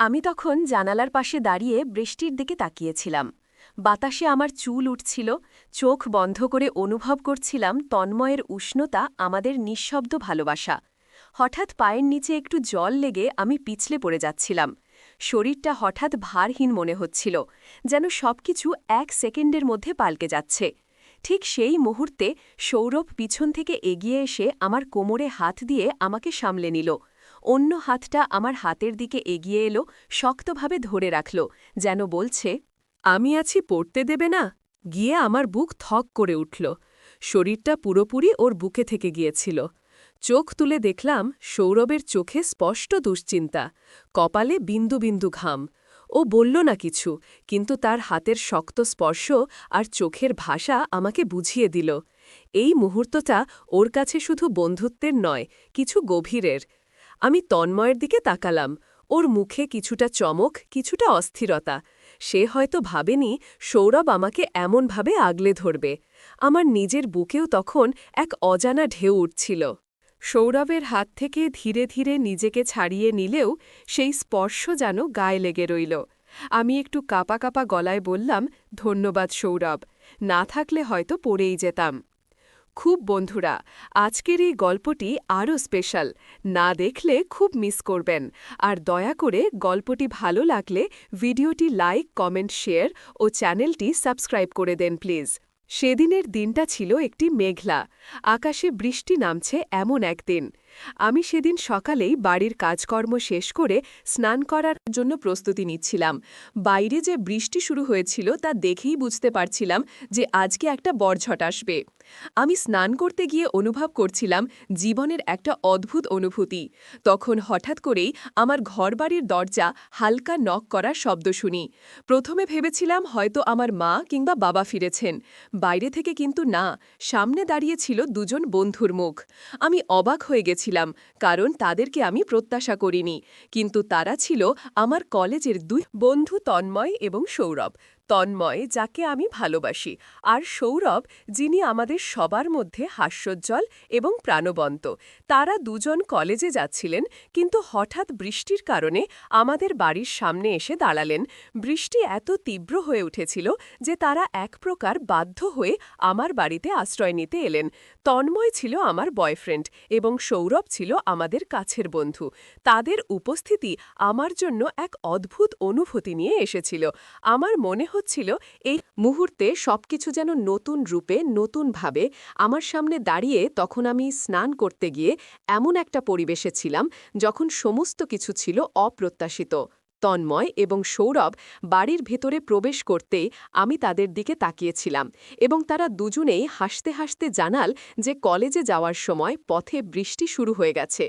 আমি তখন জানালার পাশে দাঁড়িয়ে বৃষ্টির দিকে তাকিয়েছিলাম। বাতাসে আমার চুল উঠছিল, চোখ বন্ধ করে অনুভব করছিলাম তন্ময়ের উষ্ণতা, আমাদের নিঃশব্দ ভালোবাসা। হঠাৎ পায়ের নিচে একটু জল লেগে আমি পিছলে পড়ে যাচ্ছিলাম। শরীরটা হঠাৎ ভারহীন মনে হচ্ছিল, যেন সবকিছু 1 সেকেন্ডের মধ্যে পাল্টে যাচ্ছে। ঠিক সেই মুহূর্তে সৌরভ পিছন থেকে এগিয়ে এসে আমার কোমরে হাত দিয়ে আমাকে সামলে নিল। অন্য হাতটা আমার হাতের দিকে এগিয়ে এলো, শক্তভাবে ধরে রাখল, যেন বলছে, আমি আছি, পড়তে দেবে না। গিয়ে আমার বুক থক করে উঠল। শরীরটা পুরোপুরি ওর বুকে থেকে গিয়েছিল। চোখ তুলে দেখলাম সৌরভের চোখে স্পষ্ট দুশ্চিন্তা, কপালে বিন্দু বিন্দু ঘাম। ও বলল না কিছু, কিন্তু তার হাতের শক্ত স্পর্শ আর চোখের ভাষা আমাকে বুঝিয়ে দিল এই মুহূর্তটা ওর কাছে শুধু বন্ধুত্বের নয়, কিছু গভীরের। আমি তন্ময়ের দিকে তাকালাম। ওর মুখে কিছুটা চমক, কিছুটা অস্থিরতা। সে হয়তো ভাবেনি সৌরভ আমাকে এমনভাবে আগলে ধরবে। আমার নিজের বুকেও তখন এক অজানা ঢেউ উঠছিল। সৌরভের হাত থেকে ধীরে ধীরে নিজেকে ছাড়িয়ে নিলেও সেই স্পর্শ যেন গায়ে লেগে রইল। আমি একটু কাঁপা কাঁপা গলায় বললাম, ধন্যবাদ সৌরভ, না থাকলে হয়তো পড়েই যেতাম। খুব বন্ধুরা, আজকের এই গল্পটি আরও স্পেশাল। না দেখলে খুব মিস করবেন। আর দয়া করে গল্পটি ভালো লাগলে ভিডিওটি লাইক, কমেন্ট, শেয়ার ও চ্যানেলটি সাবস্ক্রাইব করে দেন প্লিজ। সেদিনের দিনটা ছিল একটি মেঘলা, আকাশে বৃষ্টি নামছে এমন একদিন। আমি সেদিন সকালেই বাড়ির কাজকর্ম শেষ করে স্নান করার জন্য প্রস্তুতি নিচ্ছিলাম। বাইরে যে বৃষ্টি শুরু হয়েছিল তা দেখেই বুঝতে পারছিলাম যে আজকে একটা বর্ঝট আসবে। আমি স্নান করতে গিয়ে অনুভব করছিলাম জীবনের একটা অদ্ভুত অনুভূতি। তখন হঠাৎ করেই আমার ঘরবাড়ির দরজা হালকা নক করার শব্দ শুনি। প্রথমে ভেবেছিলাম হয়তো আমার মা কিংবা বাবা ফিরেছেন। বাইরে থেকে কিন্তু না, সামনে দাঁড়িয়ে ছিল দুজন বন্ধুর মুখ। আমি অবাক হয়ে গেছিলাম, কারণ তাদেরকে আমি প্রত্যাশা করিনি। কিন্তু তারা ছিল আমার কলেজের দুই বন্ধু, তন্ময় এবং সৌরভ। তন্ময়, যাকে আমি ভালোবাসি, আর সৌরভ, যিনি আমাদের সবার মধ্যে হাস্যোজ্জ্বল এবং প্রাণবন্ত। তারা দুজন কলেজে যাচ্ছিলেন, কিন্তু হঠাৎ বৃষ্টির কারণে আমাদের বাড়ির সামনে এসে দাঁড়ালেন। বৃষ্টি এত তীব্র হয়ে উঠেছিল যে তারা এক প্রকার বাধ্য হয়ে আমার বাড়িতে আশ্রয় নিতে এলেন। তন্ময় ছিল আমার বয়ফ্রেন্ড এবং সৌরভ ছিল আমাদের কাছের বন্ধু। তাদের উপস্থিতি আমার জন্য এক অদ্ভুত অনুভূতি নিয়ে এসেছিল। আমার মনে হচ্ছিল এই মুহূর্তে সবকিছু যেন নতুন রূপে, নতুনভাবে আমার সামনে দাঁড়িয়ে। তখন আমি স্নান করতে গিয়ে এমন একটা পরিবেশে ছিলাম যখন সমস্ত কিছু ছিল অপ্রত্যাশিত। তন্ময় এবং সৌরভ বাড়ির ভেতরে প্রবেশ করতেই আমি তাদের দিকে তাকিয়েছিলাম এবং তারা দুজনেই হাসতে হাসতে জানাল যে কলেজে যাওয়ার সময় পথে বৃষ্টি শুরু হয়ে গেছে।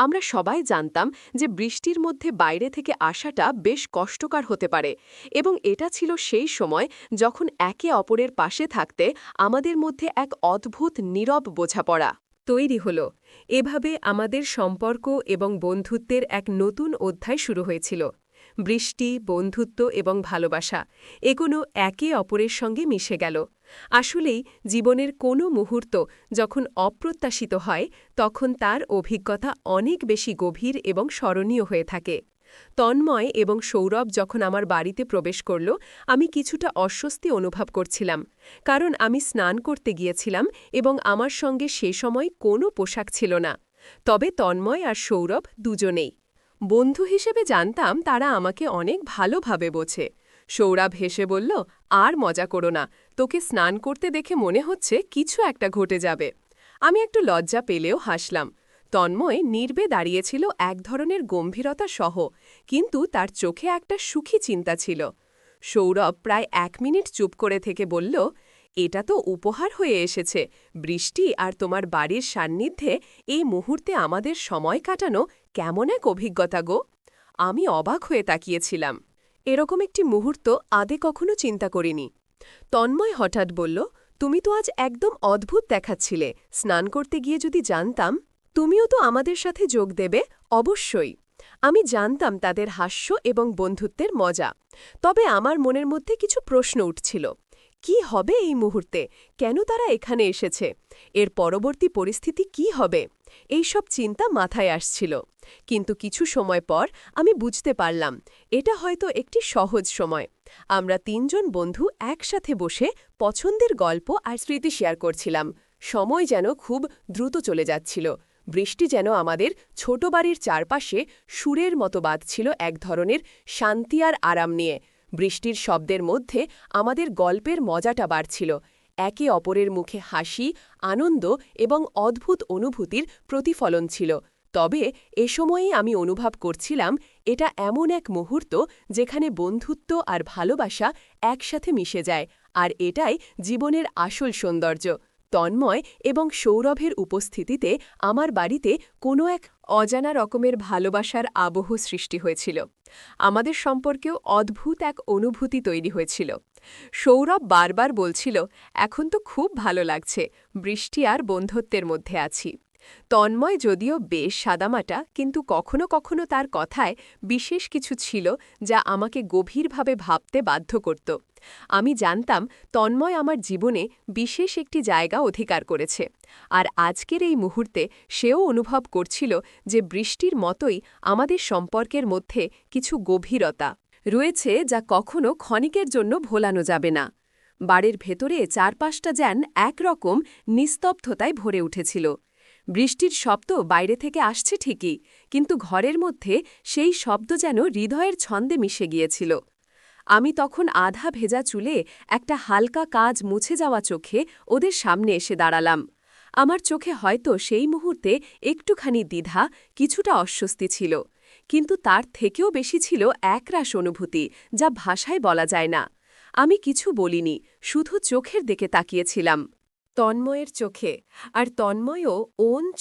আমরা সবাই জানতাম যে বৃষ্টির মধ্যে বাইরে থেকে আসাটা বেশ কষ্টকর হতে পারে, এবং এটা ছিল সেই সময় যখন একে অপরের পাশে থাকতে আমাদের মধ্যে এক অদ্ভুত নীরব বোঝাপড়া তৈরি হল। এভাবে আমাদের সম্পর্ক এবং বন্ধুত্বের এক নতুন অধ্যায় শুরু হয়েছিল। বৃষ্টি, বন্ধুত্ব এবং ভালোবাসা, এগুলো একে অপরের সঙ্গে মিশে গেল। আসলেই জীবনের কোনো মুহূর্ত যখন অপ্রত্যাশিত হয়, তখন তার অভিজ্ঞতা অনেক বেশি গভীর এবং স্মরণীয় হয়ে থাকে। তন্ময় এবং সৌরভ যখন আমার বাড়িতে প্রবেশ করল, আমি কিছুটা অস্বস্তি অনুভব করছিলাম, কারণ আমি স্নান করতে গিয়েছিলাম এবং আমার সঙ্গে সে সময় কোনো পোশাক ছিল না। তবে তন্ময় আর সৌরভ দুজনেই বন্ধু হিসেবে জানতাম তারা আমাকে অনেক ভালোভাবে বোঝে। সৌরভ হেসে বলল, আর মজা করো না, তোকে স্নান করতে দেখে মনে হচ্ছে কিছু একটা ঘটে যাবে। আমি একটু লজ্জা পেলেও হাসলাম। তন্ময় নীরবে দাঁড়িয়েছিল এক ধরনের গম্ভীরতা সহ, কিন্তু তার চোখে একটা সুখী চিন্তা ছিল। সৌরভ প্রায় 1 মিনিট চুপ করে থেকে বলল, এটা তো উপহার হয়ে এসেছে। বৃষ্টি আর তোমার বাড়ির সান্নিধ্যে এই মুহূর্তে আমাদের সময় কাটানো কেমন এক অভিজ্ঞতা গো। আমি অবাক হয়ে তাকিয়েছিলাম। এরকম একটি মুহূর্ত আগে কখনো চিন্তা করিনি। তন্ময় হঠাৎ বলল, তুমি তো আজ একদম অদ্ভুত দেখাচ্ছিলে। স্নান করতে গিয়ে যদি জানতাম তুমিও তো আমাদের সাথে যোগ দেবে। অবশ্যই। আমি জানতাম তাদের হাস্য এবং বন্ধুত্বের মজা, তবে আমার মনের মধ্যে কিছু প্রশ্ন উঠছিল। কি হবে এই মুহূর্তে? কেন তারা এখানে এসেছে? এর পরবর্তী পরিস্থিতি কি হবে? এইসব চিন্তা মাথায় আসছিল, কিন্তু কিছু সময় পর আমি বুঝতে পারলাম এটা হয়তো একটি সহজ সময়। আমরা তিনজন বন্ধু একসাথে বসে পছন্দের গল্প আর স্মৃতি শেয়ার করছিলাম। সময় যেন খুব দ্রুত চলে যাচ্ছিল। বৃষ্টি যেন আমাদের ছোট বাড়ির চারপাশে সুরের মতো বাজছিল, এক ধরনের শান্তি আর আরাম নিয়ে। বৃষ্টির শব্দের মধ্যে আমাদের গল্পের মজাটা বাড়ছিল। একে অপরের মুখে হাসি, আনন্দ এবং অদ্ভুত অনুভূতির প্রতিফলন ছিল। তবে এ সময়েই আমি অনুভব করছিলাম এটা এমন এক মুহূর্ত যেখানে বন্ধুত্ব আর ভালোবাসা একসাথে মিশে যায়, আর এটাই জীবনের আসল সৌন্দর্য। তন্ময় এবং সৌরভের উপস্থিতিতে আমার বাড়িতে কোনো এক অজানা রকমের ভালোবাসার আবহ সৃষ্টি হয়েছিল। আমাদের সম্পর্কেও অদ্ভুত এক অনুভূতি তৈরি হয়েছিল। সৌরভ বারবার বলছিল, এখন তো খুব ভালো লাগছে, বৃষ্টি আর বন্ধুত্বের মধ্যে আছি। তন্ময় যদিও বেশ সাদামাটা, কিন্তু কখনো কখনো তার কথায় বিশেষ কিছু ছিল যা আমাকে গভীরভাবে ভাবতে বাধ্য করত। আমি জানতাম তন্ময় আমার জীবনে বিশেষ একটি জায়গা অধিকার করেছে, আর আজকের এই মুহূর্তে সেও অনুভব করছিল যে বৃষ্টির মতোই আমাদের সম্পর্কের মধ্যে কিছু গভীরতা রয়েছে যা কখনো ক্ষণিকের জন্য ভোলানো যাবে না। বাড়ির ভেতরে চারপাশটা যেন একরকম নিস্তব্ধতায় ভরে উঠেছিল। বৃষ্টির শব্দ বাইরে থেকে আসছে ঠিকই, কিন্তু ঘরের মধ্যে সেই শব্দ যেন হৃদয়ের ছন্দে মিশে গিয়েছিল। আমি তখন আধা ভেজা চুলে, একটা হালকা কাজ মুছে যাওয়া চোখে ওদের সামনে এসে দাঁড়ালাম। আমার চোখে হয়তো সেই মুহূর্তে একটুখানি দ্বিধা, কিছুটা অস্বস্তি ছিল, কিন্তু তার থেকেও বেশি ছিল একরাশ অনুভূতি যা ভাষায় বলা যায় না। আমি কিছু বলিনি, শুধু চোখের দিকে তাকিয়েছিলাম, তন্ময়ের চোখে। আর তন্ময়ও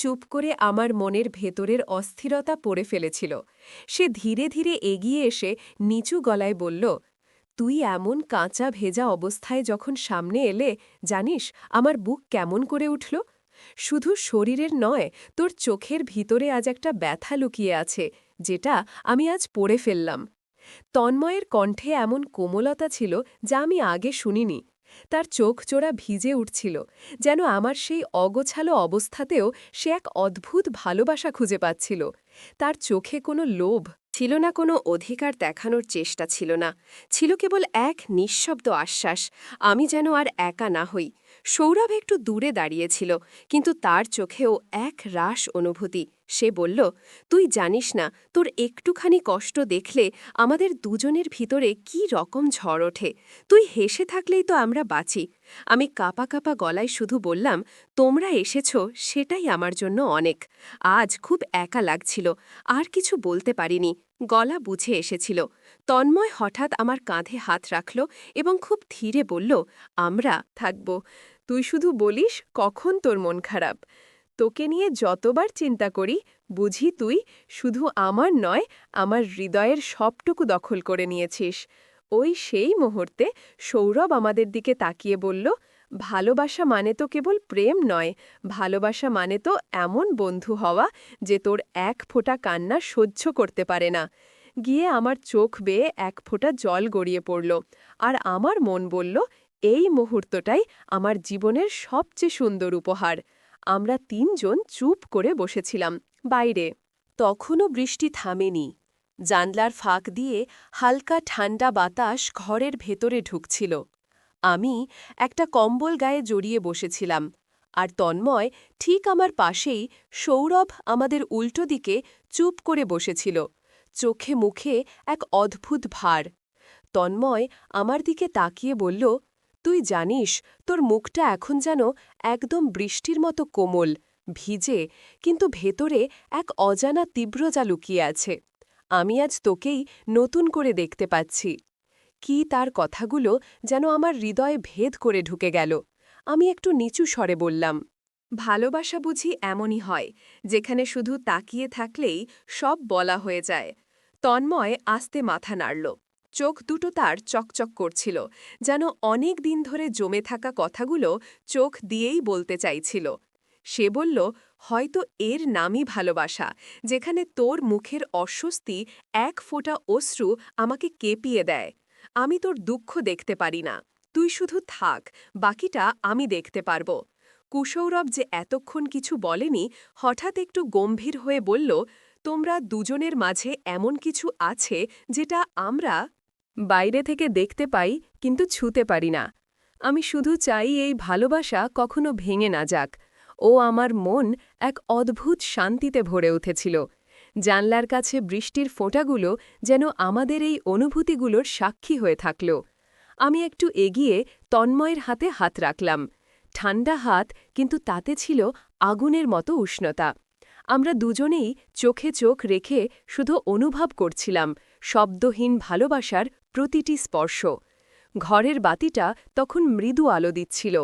চুপ করে আমার মনের ভেতরের অস্থিরতা পড়ে ফেলেছিল। সে ধীরে ধীরে এগিয়ে এসে নিচু গলায় বলল, তুই এমন কাঁচা ভেজা অবস্থায় যখন সামনে এলে, জানিস আমার বুক কেমন করে উঠল? শুধু শরীরের নয়, তোর চোখের ভিতরে আজ একটা ব্যথা লুকিয়ে আছে, যেটা আমি আজ পড়ে ফেললাম। তন্ময়ের কণ্ঠে এমন কোমলতা ছিল যা আমি আগে শুনিনি। তার চোখ জোড়া ভিজে উঠছিল, যেন আমার সেই অগোছালো অবস্থাতেও সে এক অদ্ভুত ভালোবাসা খুঁজে পাচ্ছিল। তার চোখে কোনো লোভ ছিল না, কোনো অধিকার দেখানোর চেষ্টা ছিল না, ছিল কেবল এক নিঃশব্দ আশ্বাস আমি যেন আর একা না হই। সৌরভ একটু দূরে দাঁড়িয়েছিল, কিন্তু তার চোখেও এক রাস অনুভূতি। সে বলল, তুই জানিস না, তোর একটুখানি কষ্ট দেখলে আমাদের দুজনের ভিতরে কি রকম ঝড় ওঠে। তুই হেসে থাকলেই তো আমরা বাঁচি। আমি কাঁপা কাঁপা গলায় শুধু বললাম, তোমরা এসেছ সেটাই আমার জন্য অনেক। আজ খুব একা লাগছিল, আর কিছু বলতে পারিনি, গলা বুঝে এসেছিল। তন্ময় হঠাৎ আমার কাঁধে হাত রাখল এবং খুব ধীরে বলল, আমরা থাকব। তুই শুধু বলিস কখন তোর মন খারাপ। তোকে নিয়ে যতবার চিন্তা করি, বুঝি তুই শুধু আমার নয়, আমার হৃদয়ের সবটুকু দখল করে নিয়েছিস। ওই সেই মুহূর্তে সৌরভ আমাদের দিকে তাকিয়ে বলল, ভালোবাসা মানে তো কেবল প্রেম নয়, ভালোবাসা মানে তো এমন বন্ধু হওয়া যে তোর এক ফোঁটা কান্না সহ্য করতে পারে না। গিয়ে আমার চোখ বেয়ে এক ফোঁটা জল গড়িয়ে পড়ল, আর আমার মন বলল, এই মুহূর্তটাই আমার জীবনের সবচেয়ে সুন্দর উপহার। আমরা তিনজন চুপ করে বসেছিলাম বাইরে। তখনও বৃষ্টি থামেনি। জানলার ফাঁক দিয়ে হালকা ঠান্ডা বাতাস ঘরের ভেতরে ঢুকছিল। আমি একটা কম্বল গায়ে জড়িয়ে বসেছিলাম, আর তন্ময় ঠিক আমার পাশেই। সৌরভ আমাদের উল্টো দিকে চুপ করে বসেছিল, চোখে মুখে এক অদ্ভুত ভার। তন্ময় আমার দিকে তাকিয়ে বলল, তুই জানিস, তোর মুখটা এখন যেন একদম বৃষ্টির মতো কোমল, ভিজে, কিন্তু ভেতরে এক অজানা তীব্রতা লুকিয়ে আছে। আমি আজ তোকেই নতুন করে দেখতে পাচ্ছি। কি তার কথাগুলো যেন আমার হৃদয়ে ভেদ করে ঢুকে গেল। আমি একটু নিচু স্বরে বললাম, ভালোবাসা বুঝি এমনই হয়, যেখানে শুধু তাকিয়ে থাকলেই সব বলা হয়ে যায়। তন্ময় আস্তে মাথা নাড়ল, চোখ দুটো তার চকচক করছিল, যেন অনেক দিন ধরে জমে থাকা কথাগুলো চোখ দিয়েই বলতে চাইছিল। সে বলল, হয়তো এর নামই ভালোবাসা, যেখানে তোর মুখের অস্বস্তি এক ফোঁটা অশ্রু আমাকে কেঁপিয়ে দেয়। আমি তোর দুঃখ দেখতে পারি না, তুই শুধু থাক, বাকিটা আমি দেখতে পারব। কুসৌরভ যে এতক্ষণ কিছু বলেনি হঠাৎ একটু গম্ভীর হয়ে বলল, তোমরা দুজনের মাঝে এমন কিছু আছে যেটা আমরা বাইরে থেকে দেখতে পাই কিন্তু ছুঁতে পারি না। আমি শুধু চাই এই ভালোবাসা কখনো ভেঙে না যাক। ও আমার মন এক অদ্ভুত শান্তিতে ভরে উঠেছিল। জানলার কাছে বৃষ্টির ফোঁটাগুলো যেন আমাদের এই অনুভূতিগুলোর সাক্ষী হয়ে থাকল। আমি একটু এগিয়ে তন্ময়ের হাতে হাত রাখলাম। ঠান্ডা হাত, কিন্তু তাতে ছিল আগুনের মতো উষ্ণতা। আমরা দুজনেই চোখে চোখ রেখে শুধু অনুভব করছিলাম শব্দহীন ভালোবাসার প্রতিটি স্পর্শ। ঘরের বাতিটা তখন মৃদু আলো দিচ্ছিল।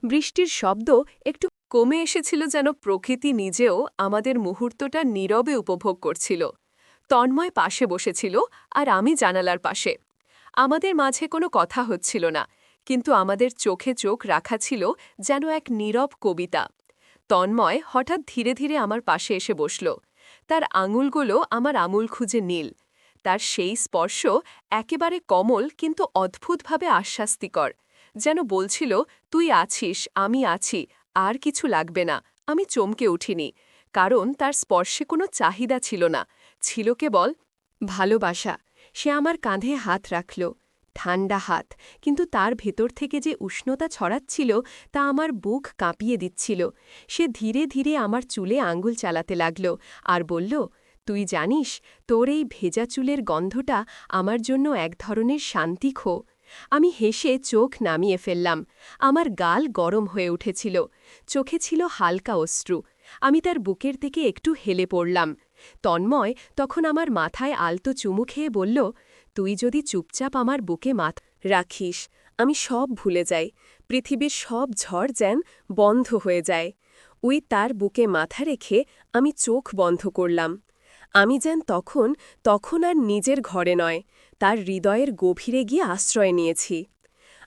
বৃষ্টির শব্দ একটু কমে এসেছিল, যেন প্রকৃতি নিজেও আমাদের মুহূর্তটা নীরবে উপভোগ করছিল। তন্ময় পাশে বসেছিল আর আমি জানালার পাশে। আমাদের মাঝে কোনো কথা হচ্ছিল না, কিন্তু আমাদের চোখে চোখ রাখা ছিল যেন এক নীরব কবিতা। তন্ময় হঠাৎ ধীরে ধীরে আমার পাশে এসে বসল। তার আঙুলগুলো আমার আঙুল খুঁজে নীল। তার সেই স্পর্শ একেবারে কোমল কিন্তু অদ্ভুতভাবে আশ্বাস্তিকর, যেন বলছিল, তুই আছিস, আমি আছি, আর কিছু লাগবে না। আমি চমকে উঠিনি, কারণ তার স্পর্শে কোনো চাহিদা ছিল না, ছিল কেবল ভালোবাসা। সে আমার কাঁধে হাত রাখল, ঠান্ডা হাত, কিন্তু তার ভেতর থেকে যে উষ্ণতা ছড়াচ্ছিল তা আমার বুক কাঁপিয়ে দিচ্ছিল। সে ধীরে ধীরে আমার চুলে আঙুল চালাতে লাগল আর বলল, তুই জানিস, তোর এই ভেজা চুলের গন্ধটা আমার জন্য এক ধরনের শান্তি খো। আমি হেসে চোখ নামিয়ে ফেললাম। আমার গাল গরম হয়ে উঠেছিল, চোখে ছিল হালকা অশ্রু। আমি তার বুকের দিকে একটু হেলে পড়লাম। তন্ময় তখন আমার মাথায় আলতো চুমু খেয়ে বলল, তুই যদি চুপচাপ আমার বুকে মাথা রাখিস, আমি সব ভুলে যাই। পৃথিবীর সব ঝড় যেন বন্ধ হয়ে যায়। তার বুকে মাথা রেখে আমি চোখ বন্ধ করলাম। আমি যেন তখন আর নিজের ঘরে নয়, তার হৃদয়ের গভীরে গিয়ে আশ্রয় নিয়েছি।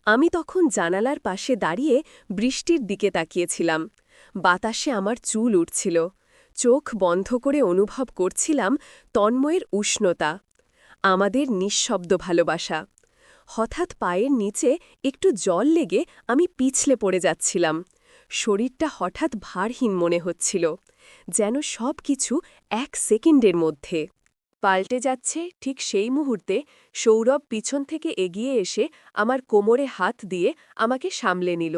আমি তখন জানালার পাশে দাঁড়িয়ে বৃষ্টির দিকে তাকিয়েছিলাম। বাতাসে আমার চুল উঠছিল। চোখ বন্ধ করে অনুভব করছিলাম তন্ময়ের উষ্ণতা, আমাদের নিঃশব্দ ভালোবাসা। হঠাৎ পায়ের নিচে একটু জল লেগে আমি পিছলে পড়ে যাচ্ছিলাম। শরীরটা হঠাৎ ভারহীন মনে হচ্ছিল, যেন সব কিছু এক সেকেন্ডের মধ্যে পাল্টে যাচ্ছে। ঠিক সেই মুহূর্তে সৌরভ পিছন থেকে এগিয়ে এসে আমার কোমরে হাত দিয়ে আমাকে সামলে নিল।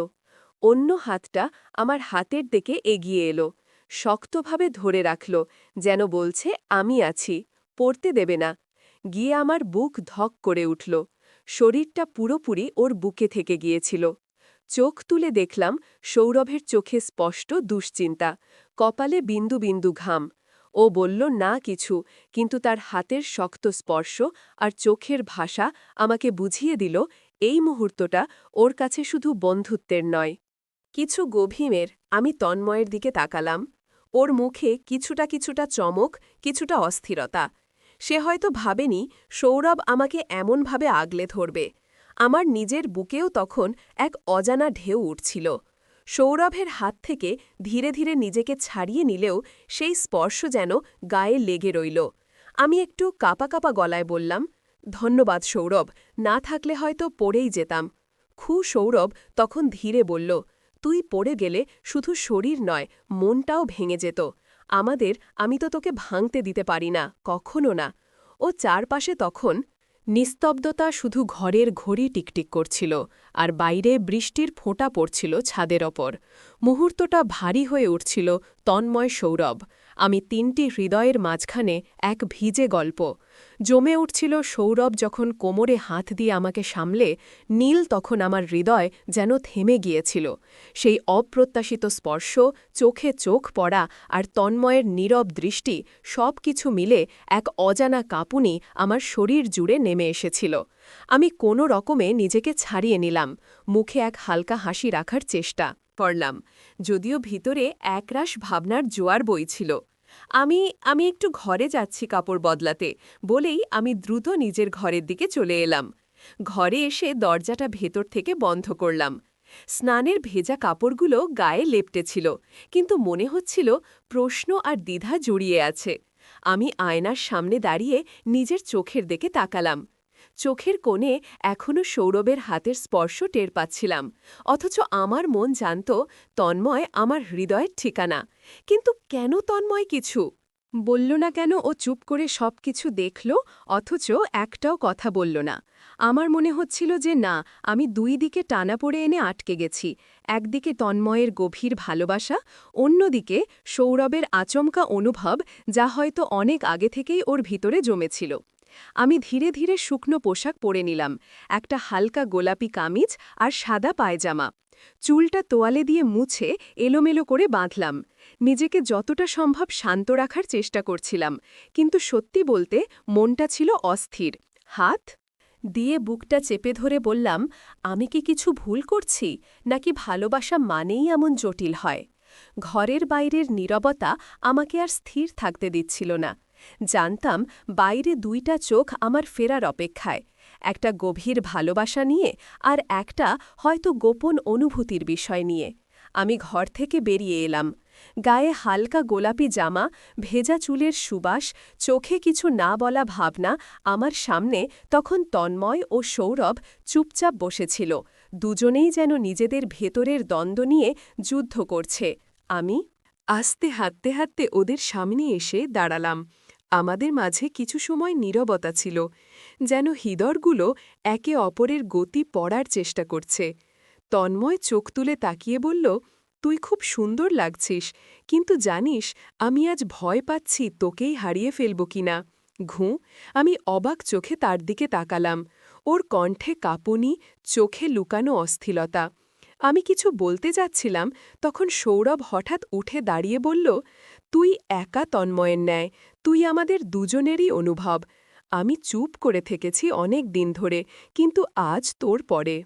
অন্য হাতটা আমার হাতের দিকে এগিয়ে এলো, শক্তভাবে ধরে রাখল, যেন বলছে, আমি আছি, পড়তে দেবে না। গিয়ে আমার বুক ধক করে উঠল। শরীরটা পুরোপুরি ওর বুকে থেকে গিয়েছিল। চোখ তুলে দেখলাম সৌরভের চোখে স্পষ্ট দুশ্চিন্তা, কপালে বিন্দু বিন্দু ঘাম। ও বলল না কিছু, কিন্তু তার হাতের শক্ত স্পর্শ আর চোখের ভাষা আমাকে বুঝিয়ে দিল এই মুহূর্তটা ওর কাছে শুধু বন্ধুত্বের নয়, কিছু গভীরের। আমি তন্ময়ের দিকে তাকালাম। ওর মুখে কিছুটা কিছুটা চমক, কিছুটা অস্থিরতা। সে হয়তো ভাবেনি সৌরভ আমাকে এমনভাবে আগলে ধরবে। আমার নিজের বুকেও তখন এক অজানা ঢেউ উঠছিল। সৌরভের হাত থেকে ধীরে ধীরে নিজেকে ছাড়িয়ে নিলেও সেই স্পর্শ যেন গায়ে লেগে রইল। আমি একটু কাঁপা কাঁপা গলায় বললাম, ধন্যবাদ সৌরভ, না থাকলে হয়তো পড়েই যেতাম। সৌরভ তখন ধীরে বলল, তুই পড়ে গেলে শুধু শরীর নয়, মনটাও ভেঙে যেত। আমি তো তোকে ভাঙতে দিতে পারি না, কখনো না। ও চারপাশে তখন নিস্তব্ধতা, শুধু ঘরের ঘড়ি টিকটিক করছিল আর বাইরে বৃষ্টির ফোঁটা পড়ছিল ছাদের ওপর। মুহূর্তটা ভারী হয়ে উঠছিল তন্ময় সৌরভ। আমি তিনটি হৃদয়ের মাঝখানে এক ভিজে গল্প জমে উঠছিল। সৌরভ যখন কোমরে হাত দিয়ে আমাকে সামলে নীল, তখন আমার হৃদয় যেন থেমে গিয়েছিল। সেই অপ্রত্যাশিত স্পর্শ, চোখে চোখ পড়া আর তন্ময়ের নীরব দৃষ্টি, সব কিছু মিলে এক অজানা কাঁপুনি আমার শরীর জুড়ে নেমে এসেছিল। আমি কোনো রকমে নিজেকে ছাড়িয়ে নিলাম, মুখে এক হালকা হাসি রাখার চেষ্টা করলাম, যদিও ভিতরে একরাশ ভাবনার জোয়ার বইছিল। আমি একটু ঘরে যাচ্ছি কাপড় বদলাতে বলেই আমি দ্রুত নিজের ঘরের দিকে চলে এলাম। ঘরে এসে দরজাটা ভেতর থেকে বন্ধ করলাম। স্নানের ভেজা কাপড়গুলো গায়ে লেপটেছিল, কিন্তু মনে হচ্ছিল প্রশ্ন আর দ্বিধা জড়িয়ে আছে। আমি আয়নার সামনে দাঁড়িয়ে নিজের চোখের দিকে তাকালাম। চোখের কোণে এখনও সৌরভের হাতের স্পর্শ টের পাচ্ছিলাম, অথচ আমার মন জানত তন্ময় আমার হৃদয়ের ঠিকানা। কিন্তু কেন তন্ময় কিছু বলল না কেন? ও চুপ করে সব কিছু দেখল, অথচ একটাও কথা বলল না। আমার মনে হচ্ছিল যে না, আমি দুই দিকে টানা পড়ে এনে আটকে গেছি। একদিকে তন্ময়ের গভীর ভালোবাসা, অন্যদিকে সৌরভের আচমকা অনুভব, যা হয়তো অনেক আগে থেকেই ওর ভিতরে জমেছিল। আমি ধীরে ধীরে শুকনো পোশাক পরে নিলাম, একটা হালকা গোলাপি কামিজ আর সাদা পায়জামা। চুলটা তোয়ালে দিয়ে মুছে এলোমেলো করে বাঁধলাম। নিজেকে যতটা সম্ভব শান্ত রাখার চেষ্টা করছিলাম, কিন্তু সত্যি বলতে মনটা ছিল অস্থির। হাত দিয়ে বুকটা চেপে ধরে বললাম, আমি কি কিছু ভুল করছি, নাকি ভালোবাসা মানেই এমন জটিল হয়? ঘরের বাইরের নীরবতা আমাকে আর স্থির থাকতে দিচ্ছিল না। জানতাম বাইরে দুইটা চোখ আমার ফেরার অপেক্ষায়, একটা গভীর ভালোবাসা নিয়ে আর একটা হয়তো গোপন অনুভূতির বিষয় নিয়ে। আমি ঘর থেকে বেরিয়ে এলাম। গায়ে হালকা গোলাপি জামা, ভেজা চুলের সুবাস, চোখে কিছু না বলা ভাবনা। আমার সামনে তখন তন্ময় ও সৌরভ চুপচাপ বসেছিল, দুজনেই যেন নিজেদের ভেতরের দ্বন্দ্ব নিয়ে যুদ্ধ করছে। আমি আস্তে হাঁটতে হাঁটতে ওদের সামনে এসে দাঁড়ালাম। আমাদের মাঝে কিছু সময় নীরবতা ছিল, যেন হৃদয়গুলো একে অপরের গতি পড়ার চেষ্টা করছে। তন্ময় চোখ তুলে তাকিয়ে বলল, তুই খুব সুন্দর লাগছিস, কিন্তু জানিস আমি আজ ভয় পাচ্ছি তোকেই হারিয়ে ফেলব কিনা। ঘুঁ। আমি অবাক চোখে তার দিকে তাকালাম। ওর কণ্ঠে কাঁপুনি, চোখে লুকানো অস্থিরতা। আমি কিছু বলতে যাচ্ছিলাম, তখন সৌরভ হঠাৎ উঠে দাঁড়িয়ে বলল, তুই একা তন্ময়ের ন্যায়, তুই আমাদের দুজনেরই অনুভব। আমি চুপ করে থেকেছি অনেক দিন ধরে, কিন্তু আজ তোর পরে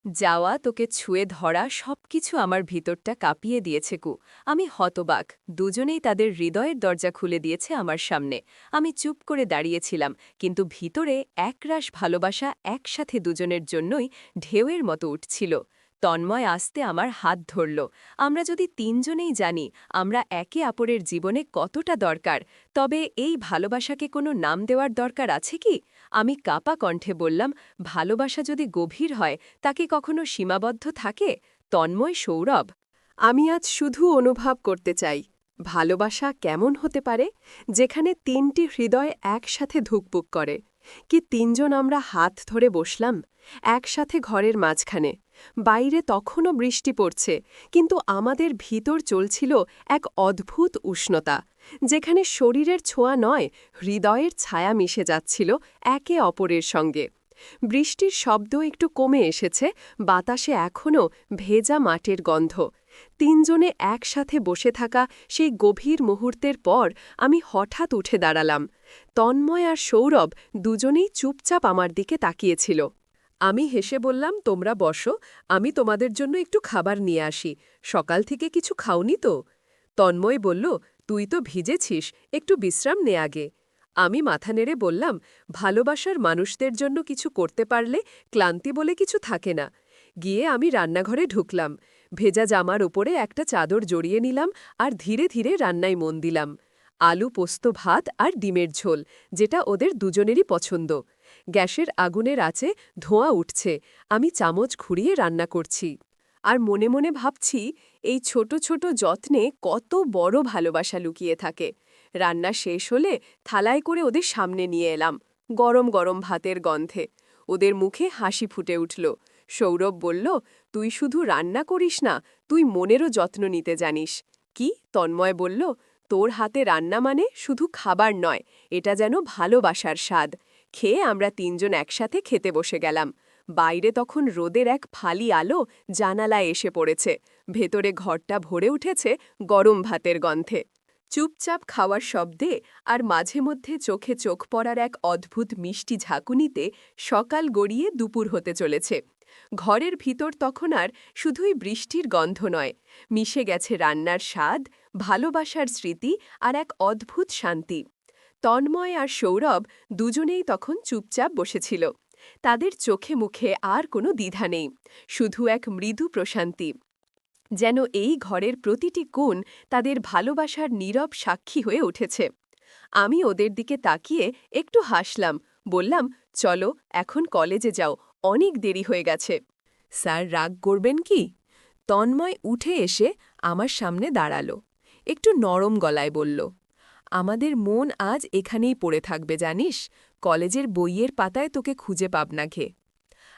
যাওয়া, তোকে ছুঁয়ে ধরা, সবকিছু আমার ভিতরটা কাঁপিয়ে দিয়েছে কু। আমি হতবাক। দুজনেই তাদের হৃদয়ের দরজা খুলে দিয়েছে আমার সামনে। আমি চুপ করে দাঁড়িয়েছিলাম, কিন্তু ভিতরে একরাশ ভালোবাসা একসাথে দুজনের জন্যই ঢেউয়ের মতো উঠছিল। তন্ময় আস্তে আমার হাত ধরল। আমরা যদি তিনজনেই জানি আমরা একে অপরের জীবনে কতটা দরকার, তবে এই ভালোবাসাকে কোনো নাম দেওয়ার দরকার আছে কি? আমি কাপা কণ্ঠে বললাম, ভালোবাসা যদি গভীর হয় তাকে কখনো সীমাবদ্ধ থাকে? তন্ময়, সৌরভ, আমি আজ শুধু অনুভব করতে চাই, ভালোবাসা কেমন হতে পারে, যেখানে তিনটি হৃদয় একসাথে ধুকপুক করে। কি তিনজন আমরা হাত ধরে বসলাম একসাথে ঘরের মাঝখানে। বাইরে তখনও বৃষ্টি পড়ছে, কিন্তু আমাদের ভিতর চলছিল এক অদ্ভুত উষ্ণতা, যেখানে শরীরের ছোঁয়া নয়, হৃদয়ের ছায়া মিশে যাচ্ছিল একে অপরের সঙ্গে। বৃষ্টির শব্দ একটু কমে এসেছে, বাতাসে এখনও ভেজা মাটির গন্ধ। তিনজনে একসাথে বসে থাকা সেই গভীর মুহূর্তের পর আমি হঠাৎ উঠে দাঁড়ালাম। তন্ময় আর সৌরভ দুজনেই চুপচাপ আমার দিকে তাকিয়েছিল। আমি হেসে বললাম, তোমরা বসো, আমি তোমাদের জন্য একটু খাবার নিয়ে আসি। সকাল থেকে কিছু খাওনি তো? তন্ময় বলল, তুই তো ভিজেছিস, একটু বিশ্রাম নে আগে। আমি মাথা নেড়ে বললাম, ভালোবাসার মানুষদের জন্য কিছু করতে পারলে ক্লান্তি বলে কিছু থাকে না। গিয়ে আমি রান্নাঘরে ঢুকলাম। ভেজা জামার ওপরে একটা চাদর জড়িয়ে নিলাম আর ধীরে ধীরে রান্নায় মন দিলাম। আলু পোস্ত ভাত আর ডিমের ঝোল, যেটা ওদের দুজনেরই পছন্দ। গ্যাসের আগুনের আঁচে ধোঁয়া উঠছে, আমি চামচ ঘুরিয়ে রান্না করছি। আর মনে মনে ভাবছি, এই ছোট ছোট যত্নে কত বড় ভালোবাসা লুকিয়ে থাকে। রান্না শেষ হলে থালায় করে ওদের সামনে নিয়ে এলাম, গরম গরম ভাতের গন্ধে। ওদের মুখে হাসি ফুটে উঠল। সৌরভ বলল, তুই শুধু রান্না করিস না, তুই মনেরও যত্ন নিতে জানিস। কি? তন্ময় বলল, তোর হাতে রান্না মানে শুধু খাবার নয়, এটা যেন ভালোবাসার স্বাদ। খেয়ে আমরা তিনজন একসাথে খেতে বসে গেলাম। বাইরে তখন রোদের এক ফালি আলো জানালায় এসে পড়েছে, ভেতরে ঘরটা ভরে উঠেছে গরম ভাতের গন্ধে। চুপচাপ খাওয়ার শব্দে আর মাঝে মধ্যে চোখে চোখ পড়ার এক অদ্ভুত মিষ্টি ঝাঁকুনিতে সকাল গড়িয়ে দুপুর হতে চলেছে। ঘরের ভিতর তখন আর শুধুই বৃষ্টির গন্ধ নয়, মিশে গেছে রান্নার স্বাদ, ভালোবাসার স্মৃতি আর এক অদ্ভুত শান্তি। তন্ময় আর সৌরভ দুজনেই তখন চুপচাপ বসেছিল। তাদের চোখে মুখে আর কোনো দ্বিধা নেই, শুধু এক মৃদু প্রশান্তি, যেন এই ঘরের প্রতিটি কোণ তাদের ভালোবাসার নীরব সাক্ষী হয়ে উঠেছে। আমি ওদের দিকে তাকিয়ে একটু হাসলাম, বললাম, চলো এখন কলেজে যাও, অনেক দেরি হয়ে গেছে। স্যার রাগ করবেন কি? তন্ময় উঠে এসে আমার সামনে দাঁড়ালো। একটু নরম গলায় বলল, আমাদের মন আজ এখানেই পড়ে থাকবে জানিস, কলেজের বইয়ের পাতায় তোকে খুঁজে পাব না ঘে।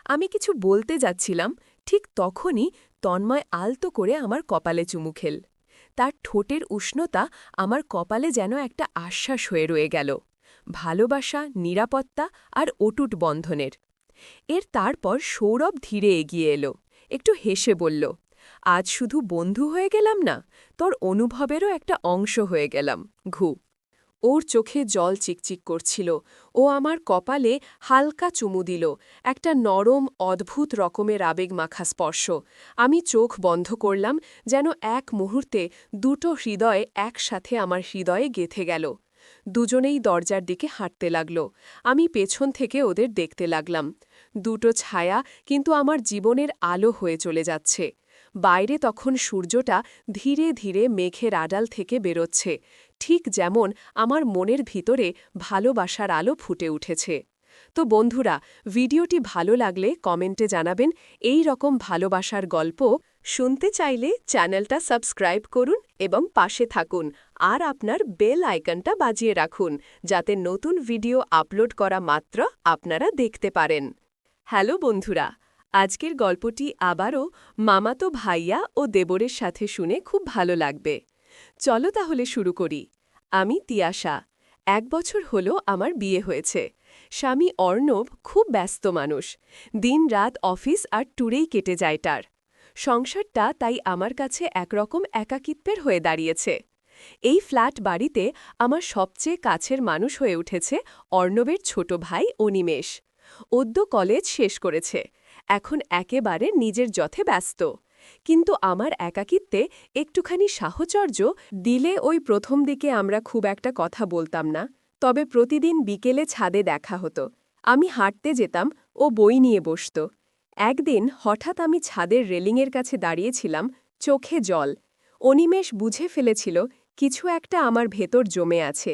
আমি কিছু বলতে যাচ্ছিলাম, ঠিক তখনই তন্ময় আলতো করে আমার কপালে চুমু খেল। তার ঠোঁটের উষ্ণতা আমার কপালে যেন একটা আশ্বাস হয়ে রয়ে গেল, ভালোবাসা, নিরাপত্তা আর অটুট বন্ধনের। তারপর সৌরভ ধীরে এগিয়ে এলো, একটু হেসে বলল, আজ শুধু বন্ধু হয়ে গেলাম না, তোর অনুভবেরও একটা অংশ হয়ে গেলাম ঘু। ওর চোখে জল চিকচিক করছিল, ও আমার কপালে হালকা চুমু দিল, একটা নরম অদ্ভুত রকমের আবেগমাখা স্পর্শ। আমি চোখ বন্ধ করলাম, যেন এক মুহূর্তে দুটো হৃদয় একসাথে আমার হৃদয়ে গেঁথে গেল। দুজনেই দরজার দিকে হাঁটতে লাগল। আমি পেছন থেকে ওদের দেখতে লাগলাম। দুটো ছায়া, কিন্তু আমার জীবনের আলো হয়ে চলে যাচ্ছে। বাইরে তখন সূর্যটা ধীরে ধীরে মেঘের আড়াল থেকে বেরোচ্ছে, ঠিক যেমন আমার মনের ভিতরে ভালোবাসার আলো ফুটে উঠেছে। তো বন্ধুরা, ভিডিওটি ভালো লাগলে কমেন্টে জানাবেন। এই রকম ভালোবাসার গল্প শুনতে চাইলে চ্যানেলটা সাবস্ক্রাইব করুন এবং পাশে থাকুন, আর আপনার বেল আইকনটা বাজিয়ে রাখুন, যাতে নতুন ভিডিও আপলোড করা মাত্র আপনারা দেখতে পারেন। হ্যালো বন্ধুরা, আজকের গল্পটি আবারও মামাতো ভাইয়া ও দেবরের সাথে শুনে খুব ভালো লাগবে। চলো তাহলে শুরু করি। আমি তিয়াশা। 1 বছর হলো আমার বিয়ে হয়েছে। স্বামী অর্ণব খুব ব্যস্ত মানুষ, দিন-রাত অফিস আর ট্যুরেই কেটে যায় তার। সংসারটা তাই আমার কাছে একরকম একাকিত্বের হয়ে দাঁড়িয়েছে। এই ফ্ল্যাট বাড়িতে আমার সবচেয়ে কাছের মানুষ হয়ে উঠেছে অর্ণবের ছোট ভাই অনিমেষ। অদ্য কলেজ শেষ করেছে, এখন একেবারে নিজের যথে ব্যস্ত। কিন্তু আমার একাকিত্বে একটুখানি সাহচর্য দিলে ওই প্রথম দিকে আমরা খুব একটা কথা বলতাম না, তবে প্রতিদিন বিকেলে ছাদে দেখা হতো। আমি হাঁটতে যেতাম, ও বই নিয়ে বসত। একদিন হঠাৎ আমি ছাদের রেলিংয়ের কাছে দাঁড়িয়েছিলাম, চোখে জল। অনিমেষ বুঝে ফেলেছিল কিছু একটা আমার ভেতর জমে আছে।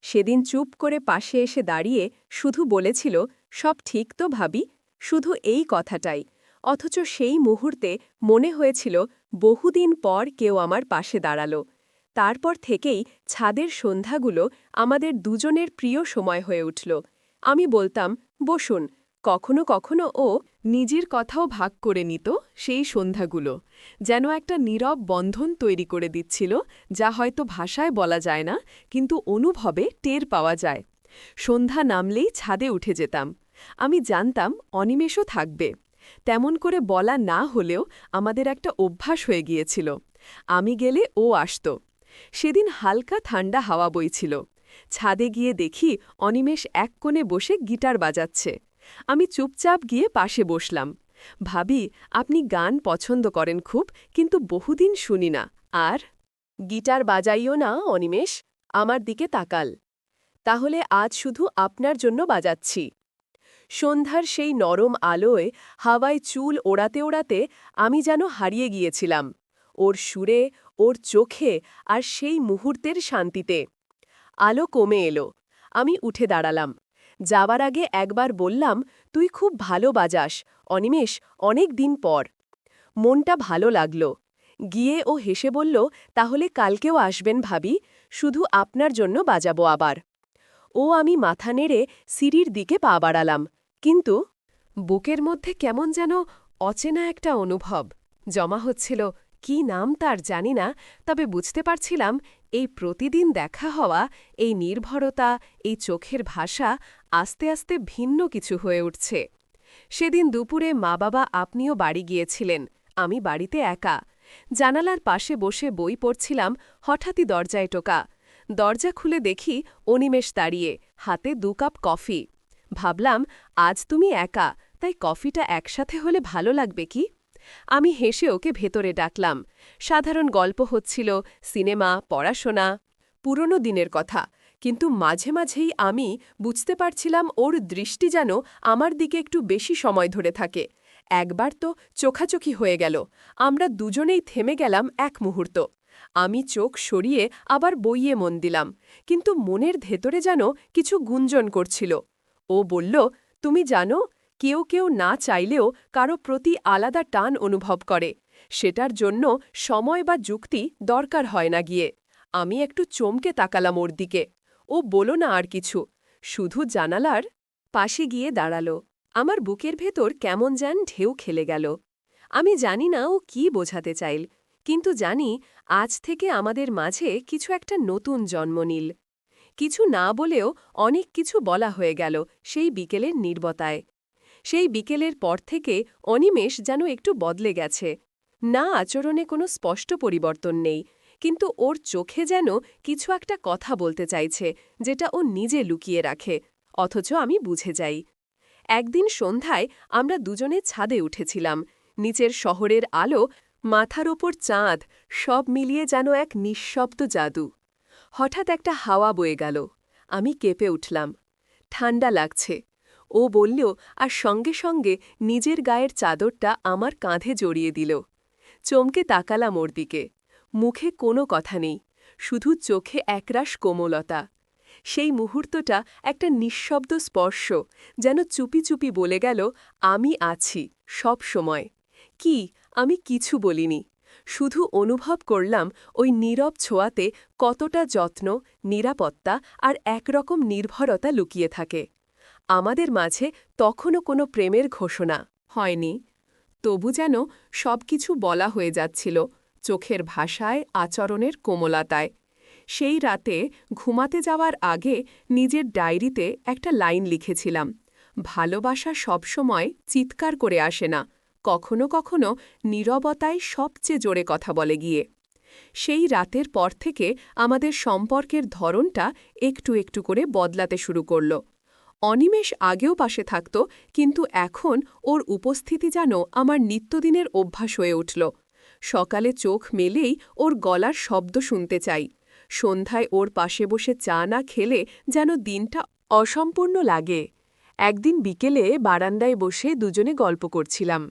সেদিন চুপ করে পাশে এসে দাঁড়িয়ে শুধু বলেছিল, সব ঠিক তো ভাবি, শুধু এই কথাটাই। অথচ সেই মুহূর্তে মনে হয়েছিল বহুদিন পর কেউ আমার পাশে দাঁড়াল। তারপর থেকেই ছাদের সন্ধ্যাগুলো আমাদের দুজনের প্রিয় সময় হয়ে উঠল। আমি বলতাম, বসুন। কখনো কখনো ও নিজের কথাও ভাগ করে নিত সেই সন্ধ্যাগুলো, যেন একটা নীরব বন্ধন তৈরি করে দিচ্ছিল, যা হয়তো ভাষায় বলা যায় না, কিন্তু অনুভবে টের পাওয়া যায়। সন্ধ্যা নামলেই ছাদে উঠে যেতাম। আমি জানতাম অনিমেষও থাকবে। তেমন করে বলা না হলেও আমাদের একটা অভ্যাস হয়ে গিয়েছিল। আমি গেলে ও আসত। সেদিন হালকা ঠান্ডা হাওয়া বইছিল। ছাদে গিয়ে দেখি অনিমেষ এক কোণে বসে গিটার বাজাচ্ছে। আমি চুপচাপ গিয়ে পাশে বসলাম। ভাবি, আপনি গান পছন্দ করেন খুব, কিন্তু বহুদিন শুনি না। আর গিটার বাজাইও না অনিমেষ, আমার দিকে তাকাল। তাহলে আজ শুধু আপনার জন্য বাজাচ্ছি। সন্ধ্যার সেই নরম আলোয় হাওয়ায় চুল ওড়াতে ওড়াতে আমি যেন হারিয়ে গিয়েছিলাম, ওর সুরে, ওর চোখে আর সেই মুহূর্তের শান্তিতে। আলো কমে এলো। আমি উঠে দাঁড়ালাম। যাবার আগে একবার বললাম, তুই খুব ভালো বাজাস অনিমেষ, অনেক দিন পর। মনটা ভালো লাগল। গিয়ে ও হেসে বলল, তাহলে কালকেও আসবেন ভাবি, শুধু আপনার জন্য বাজাবো আবার। আমি মাথা নেড়ে সিঁড়ির দিকে পা বাড়ালাম, কিন্তু বুকের মধ্যে কেমন যেন অচেনা একটা অনুভব জমা হচ্ছিল। কি নাম তার জানি না, তবে বুঝতে পারছিলাম এই প্রতিদিন দেখা হওয়া, এই নির্ভরতা, এই চোখের ভাষা আস্তে আস্তে ভিন্ন কিছু হয়ে উঠছে। সেদিন দুপুরে মা-বাবা আপনিও বাড়ি গিয়েছিলেন, আমি বাড়িতে একা। জানালার পাশে বসে বই পড়ছিলাম, হঠাৎই দরজায় টোকা। দরজা খুলে দেখি অনিমেষ দাঁড়িয়ে, হাতে 2 কাপ কফি। ভাবলাম, আজ তুমি একা, তাই কফিটা একসাথে হলে ভালো লাগবে কি? আমি হেসে ওকে ভেতরে ডাকলাম। সাধারণ গল্প হচ্ছিল, সিনেমা, পড়াশোনা, পুরনো দিনের কথা, কিন্তু মাঝে মাঝেই আমি বুঝতে পারছিলাম ওর দৃষ্টি যেন আমার দিকে একটু বেশি সময় ধরে থাকে। একবার তো চোখাচোখি হয়ে গেল। আমরা দুজনেই থেমে গেলাম এক মুহূর্ত। আমি চোখ সরিয়ে আবার বইয়ে মন দিলাম, কিন্তু মনের ভেতরে যেন কিছু গুঞ্জন করছিল। ও বলল, তুমি জানো, কেউ কেউ না চাইলেও কারো প্রতি আলাদা টান অনুভব করে। সেটার জন্য সময় বা যুক্তি দরকার হয় না গিয়ে। আমি একটু চমকে তাকালাম ওর দিকে। ও বলো না আর কিছু, শুধু জানালার পাশে গিয়ে দাঁড়ালো। আমার বুকের ভেতর কেমন যেন ঢেউ খেলে গেল। আমি জানি না ও কি বোঝাতে চাইল, কিন্তু জানি আজ থেকে আমাদের মাঝে কিছু একটা নতুন জন্ম নিল। কিছু না বলেও অনেক কিছু বলা হয়ে গেল সেই বিকেলের নীরবতায়। সেই বিকেলের পর থেকে অনিমেষ যেন একটু বদলে গেছে। না, আচরণে কোনো স্পষ্ট পরিবর্তন নেই, কিন্তু ওর চোখে যেন কিছু একটা কথা বলতে চাইছে, যেটা ও নিজে লুকিয়ে রাখে, অথচ আমি বুঝে যাই। একদিন সন্ধ্যায় আমরা দুজনে ছাদে উঠেছিলাম। নিচের শহরের আলো, মাথার ওপর চাঁদ, সব মিলিয়ে যেন এক নিঃশব্দ জাদু। হঠাৎ একটা হাওয়া বয়ে গেল। আমি কেঁপে উঠলাম। ঠান্ডা লাগছে, ও বলল, আর সঙ্গে সঙ্গে নিজের গায়ের চাদরটা আমার কাঁধে জড়িয়ে দিল। চমকে তাকালাম ওর দিকে। মুখে কোনো কথা নেই, শুধু চোখে একরাশ কোমলতা। সেই মুহূর্তটা একটা নিঃশব্দ স্পর্শ, যেন চুপি চুপি বলে গেল, আমি আছি সব সময়। কি, আমি কিছু বলিনি, শুধু অনুভব করলাম ওই নীরব ছোঁয়াতে কতটা যত্ন, নিরাপত্তা আর একরকম নির্ভরতা লুকিয়ে থাকে। আমাদের মাঝে তখনও কোনো প্রেমের ঘোষণা হয়নি, তবু যেন সবকিছু বলা হয়ে যাচ্ছিল, চোখের ভাষায়, আচরণের কোমলতায়। সেই রাতে ঘুমাতে যাওয়ার আগে নিজের ডায়েরিতে একটা লাইন লিখেছিলাম, ভালোবাসা সবসময় চিৎকার করে আসে না, কখনো কখনো নীরবতায় সবচেয়ে জোরে কথা বলে গিয়ে। সেই রাতের পর থেকে আমাদের সম্পর্কের ধরনটা একটু একটু করে বদলাতে শুরু করল। অনিমেষ আগেও পাশে থাকত, কিন্তু এখন ওর উপস্থিতি যেন আমার নিত্যদিনের অভ্যাস হয়ে উঠল। সকালে চোখ মেলেই ওর গলার শব্দ শুনতে চাই। সন্ধ্যায় ওর পাশে বসে চা না খেলে যেন দিনটা অসম্পূর্ণ লাগে। একদিন বিকেলে বারান্দায় বসে দুজনে গল্প করছিলাম।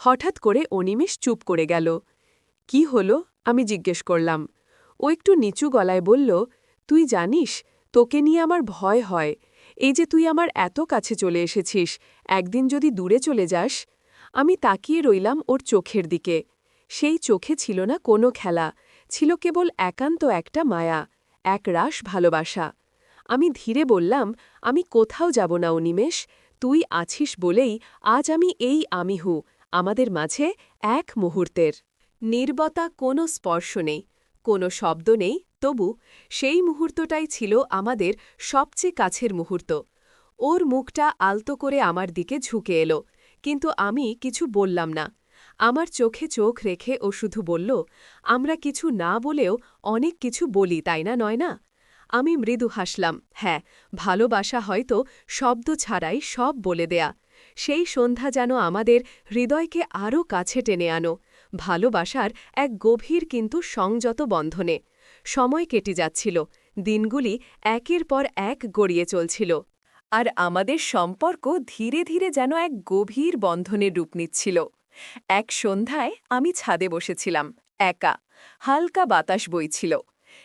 হঠাৎ করে অনিমেষ চুপ করে গেল। কি হলো, আমি জিজ্ঞেস করলাম। ও একটু নিচু গলায় বলল, তুই জানিস, তোকে নিয়ে আমার ভয় হয়। এই যে তুই আমার এত কাছে চলে এসেছিস, একদিন যদি দূরে চলে যাস। আমি তাকিয়ে রইলাম ওর চোখের দিকে। সেই চোখে ছিল না কোনো খেলা, ছিল কেবল একান্ত একটা মায়া, এক রাশ ভালোবাসা। আমি ধীরে বললাম, আমি কোথাও যাব না অনিমেষ, তুই আছিস বলেই আজ আমি এই আমি হু, আমাদের মাঝে এক মুহূর্তের। নীরবতা, কোনো স্পর্শ নেই, কোনো শব্দ নেই, তবু সেই মুহূর্তটাই ছিল আমাদের সবচেয়ে কাছের মুহূর্ত। ওর মুখটা আলতো করে আমার দিকে ঝুঁকে এলো, কিন্তু আমি কিছু বললাম না। আমার চোখে চোখ রেখে ও শুধু বলল, আমরা কিছু না বলেও অনেক কিছু বলি, তাই না, নয় না? আমি মৃদু হাসলাম। হ্যাঁ, ভালোবাসা হয়তো শব্দ ছাড়াই সব বলে দেয়া। সেই সন্ধ্যা যেন আমাদের হৃদয়কে আরও কাছে টেনে আনো, ভালোবাসার এক গভীর কিন্তু সংযত বন্ধনে। সময় কেটে যাচ্ছিল, দিনগুলি একের পর এক গড়িয়ে চলছিল, আর আমাদের সম্পর্ক ধীরে ধীরে যেন এক গভীর বন্ধনের রূপ নিচ্ছিল। এক সন্ধ্যায় আমি ছাদে বসেছিলাম, একা। হালকা বাতাস বইছিল।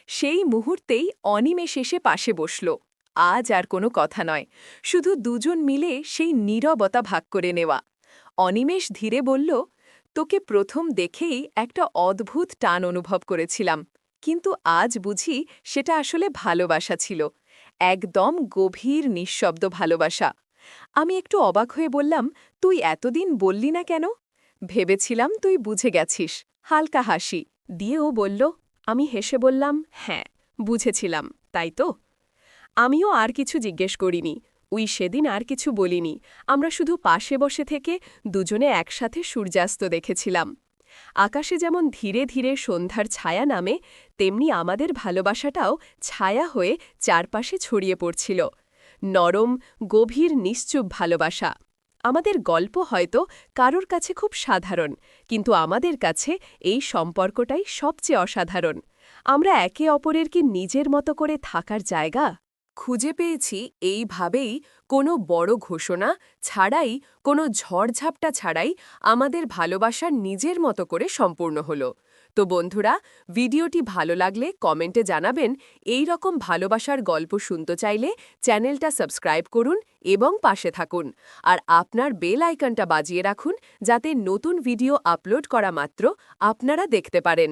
সেই মুহূর্তেই অনিমেষ এসে পাশে বসল। আজ আর কোনো কথা নয়, শুধু দুজন মিলে সেই নীরবতা ভাগ করে নেওয়া। অনিমেষ ধীরে বলল, তোকে প্রথম দেখেই একটা অদ্ভুত টান অনুভব করেছিলাম, কিন্তু আজ বুঝি সেটা আসলে ভালোবাসা ছিল, একদম গভীর নিঃশব্দ ভালোবাসা। আমি একটু অবাক হয়ে বললাম, তুই এতদিন বললি না কেন? ভেবেছিলাম তুই বুঝে গেছিস। হালকা হাসি দিয়ে ও বলল। আমি হেসে বললাম, হ্যাঁ, বুঝেছিলাম, তাই তো। আমিও আর কিছু জিজ্ঞেস করিনি, সেদিন আর কিছু বলিনি। আমরা শুধু পাশে বসে থেকে দুজনে একসাথে সূর্যাস্ত দেখেছিলাম। আকাশে যেমন ধীরে ধীরে সন্ধ্যার ছায়া নামে, তেমনি আমাদের ভালোবাসাটাও ছায়া হয়ে চারপাশে ছড়িয়ে পড়ছিল। নরম, গভীর, নিশ্চুপ ভালোবাসা। আমাদের গল্প হয়তো কারোর কাছে খুব সাধারণ, কিন্তু আমাদের কাছে এই সম্পর্কটাই সবচেয়ে অসাধারণ। আমরা একে অপরের কি নিজের মতো করে থাকার জায়গা খুঁজে পেয়েছি এইভাবেই, কোনো বড় ঘোষণা ছাড়াই, কোনো ঝড়ঝাপটা ছাড়াই আমাদের ভালোবাসার নিজের মতো করে সম্পূর্ণ হল। তো বন্ধুরা, ভিডিওটি ভালো লাগলে কমেন্টে জানাবেন। এই রকম ভালোবাসার গল্প শুনতে চাইলে চ্যানেলটা সাবস্ক্রাইব করুন এবং পাশে থাকুন। আর আপনার বেল আইকনটা বাজিয়ে রাখুন, যাতে নতুন ভিডিও আপলোড করা মাত্র আপনারা দেখতে পারেন।